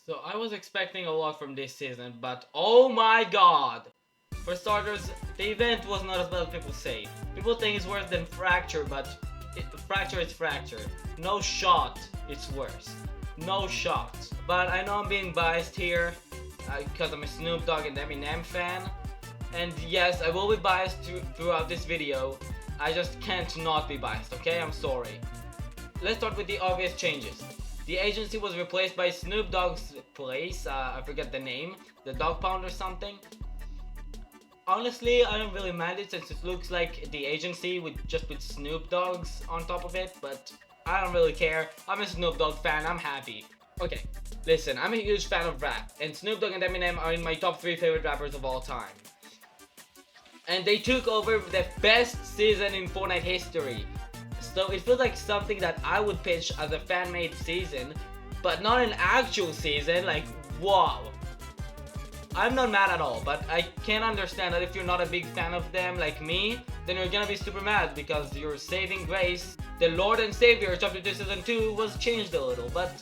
So I was expecting a lot from this season, but oh my god! For starters, the event was not as bad as people say. People think it's worse than Fracture, but Fracture is Fracture. No shot, it's worse. No shot. But I know I'm being biased here, because I'm a Snoop Dogg and Eminem fan. And yes, I will be biased throughout this video. I just can't not be biased, okay? I'm sorry. Let's start with the obvious changes. The agency was replaced by Snoop Dogg's place, I forget the name, the Dog Pound or something. Honestly, I don't really mind it since it looks like the agency with Snoop Dogg's on top of it, but I don't really care. I'm a Snoop Dogg fan, I'm happy. Okay, listen, I'm a huge fan of rap, and Snoop Dogg and Eminem are in my top 3 favorite rappers of all time. And they took over the best season in Fortnite history. So it feels like something that I would pitch as a fan-made season, but not an actual season, like, wow. I'm not mad at all, but I can understand that if you're not a big fan of them like me, then you're gonna be super mad because your saving grace, the Lord and Savior Chapter 2 Season 2 was changed a little, but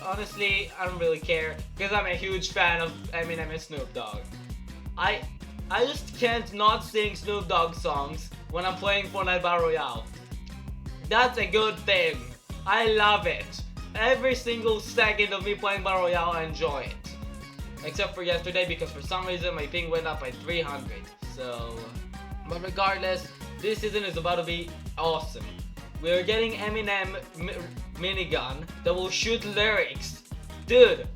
honestly, I don't really care because I'm a huge fan of Eminem and Snoop Dogg. I just can't not sing Snoop Dogg songs when I'm playing Fortnite Battle Royale. That's a good thing. I love it. Every single second of me playing Battle Royale, I enjoy it. Except for yesterday because for some reason my ping went up by 300. So, but regardless, this season is about to be awesome. We're getting Eminem minigun that will shoot lyrics. Dude,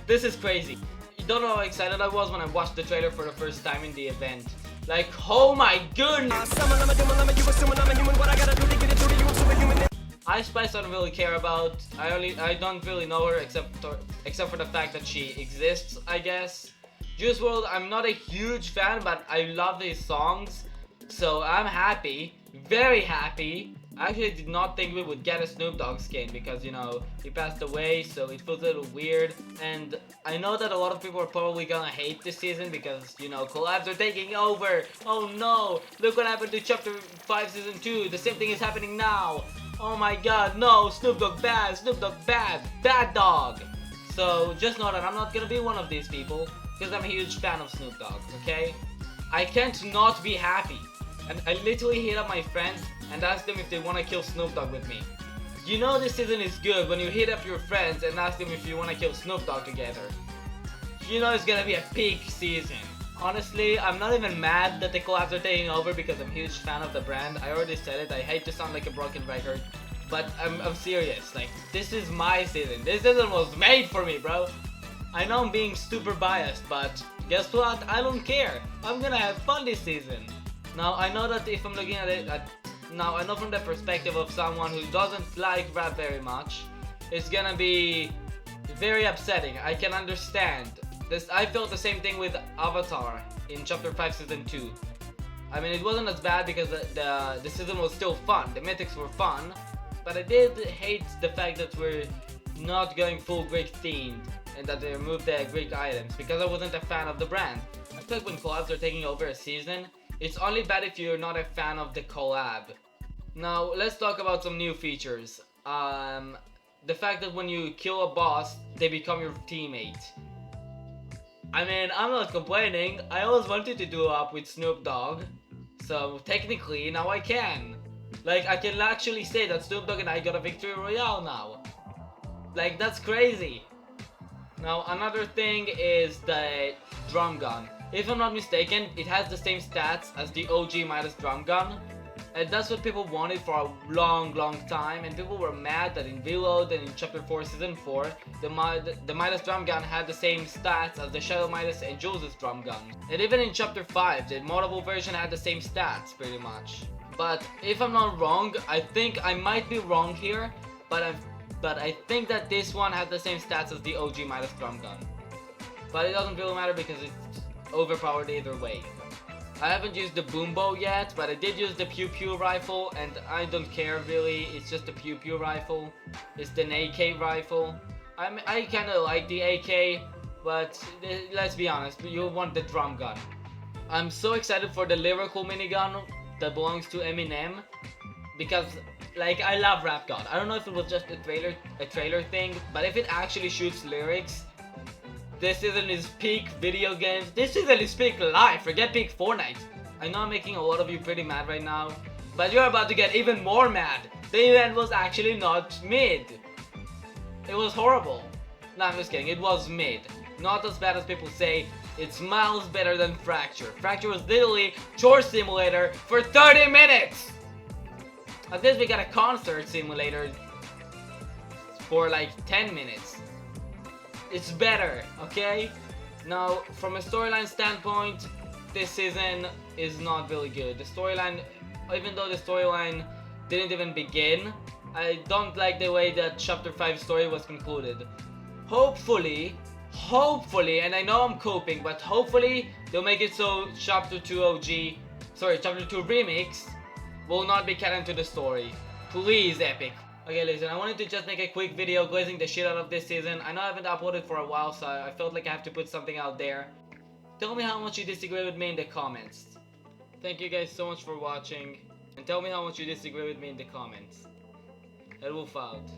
this is crazy. You don't know how excited I was when I watched the trailer for the first time in the event. Like, oh my goodness! Ice Spice I don't really care about. I don't really know her except for the fact that she exists, I guess. Juice WRLD, I'm not a huge fan, but I love these songs. So I'm happy, very happy. I actually did not think we would get a Snoop Dogg skin because, you know, he passed away, so it feels a little weird. And I know that a lot of people are probably gonna hate this season because, you know, collabs are taking over. Oh no, look what happened to Chapter 5 Season 2. The same thing is happening now. Oh my god, no, Snoop Dogg bad, Snoop Dogg bad, bad dog. So just know that I'm not gonna be one of these people because I'm a huge fan of Snoop Dogg, okay? I can't not be happy. And I literally hit up my friends and asked them if they want to kill Snoop Dogg with me. You know this season is good when you hit up your friends and ask them if you want to kill Snoop Dogg together. You know it's gonna be a peak season. Honestly, I'm not even mad that the collabs are taking over because I'm a huge fan of the brand. I already said it, I hate to sound like a broken record. But I'm serious, like, this is my season. This season was made for me, bro. I know I'm being super biased, but guess what? I don't care. I'm gonna have fun this season. Now, I know that if I'm looking at it, now I know from the perspective of someone who doesn't like rap very much, it's gonna be very upsetting. I can understand. I felt the same thing with Avatar in Chapter 5 Season 2. I mean, it wasn't as bad because the season was still fun. The mythics were fun, but I did hate the fact that we're not going full Greek themed and that they removed the Greek items because I wasn't a fan of the brand. I feel like when collabs are taking over a season, it's only bad if you're not a fan of the collab. Now, let's talk about some new features. The fact that when you kill a boss, they become your teammate. I mean, I'm not complaining. I always wanted to do up with Snoop Dogg. So, technically, now I can. Like, I can actually say that Snoop Dogg and I got a victory royale now. Like, that's crazy. Now, another thing is the drum gun. If I'm not mistaken, it has the same stats as the OG Midas drum gun. And that's what people wanted for a long time, and people were mad that in Reload and in Chapter 4 Season 4, the Midas drum gun had the same stats as the Shadow Midas and Jules' drum gun. And even in Chapter 5, the modable version had the same stats, pretty much. But if I'm not wrong, I think I might be wrong here, but I think that this one has the same stats as the OG Midas drum gun. But it doesn't really matter because it's overpowered either way. I haven't used the boom bow yet, but I did use the pew pew rifle, and I don't care really. It's just a pew pew rifle. It's an AK rifle. I kind of like the AK, but let's be honest, you want the drum gun. I'm so excited for the lyrical minigun that belongs to Eminem because, like, I love Rap God. I don't know if it was just a trailer thing, but if it actually shoots lyrics, This season is peak video games. This season is peak life. Forget peak Fortnite. I know I'm making a lot of you pretty mad right now, but you're about to get even more mad. The event was actually not mid. It was horrible. No, I'm just kidding. It was mid. Not as bad as people say. It's miles better than Fracture. Fracture was literally Chore Simulator for 30 minutes! At this we got a concert simulator for like 10 minutes. It's better, okay? Now, from a storyline standpoint, this season is not really good. The storyline, even though the storyline didn't even begin, I don't like the way that Chapter 5 story was concluded. Hopefully, and I know I'm coping, but hopefully they'll make it so Chapter 2 Remix will not be canon to the story. Please, Epic. Okay, listen, I wanted to just make a quick video glazing the shit out of this season. I know I haven't uploaded for a while, so I felt like I have to put something out there. Tell me how much you disagree with me in the comments. Thank you guys so much for watching, and tell me how much you disagree with me in the comments. Elwolf out.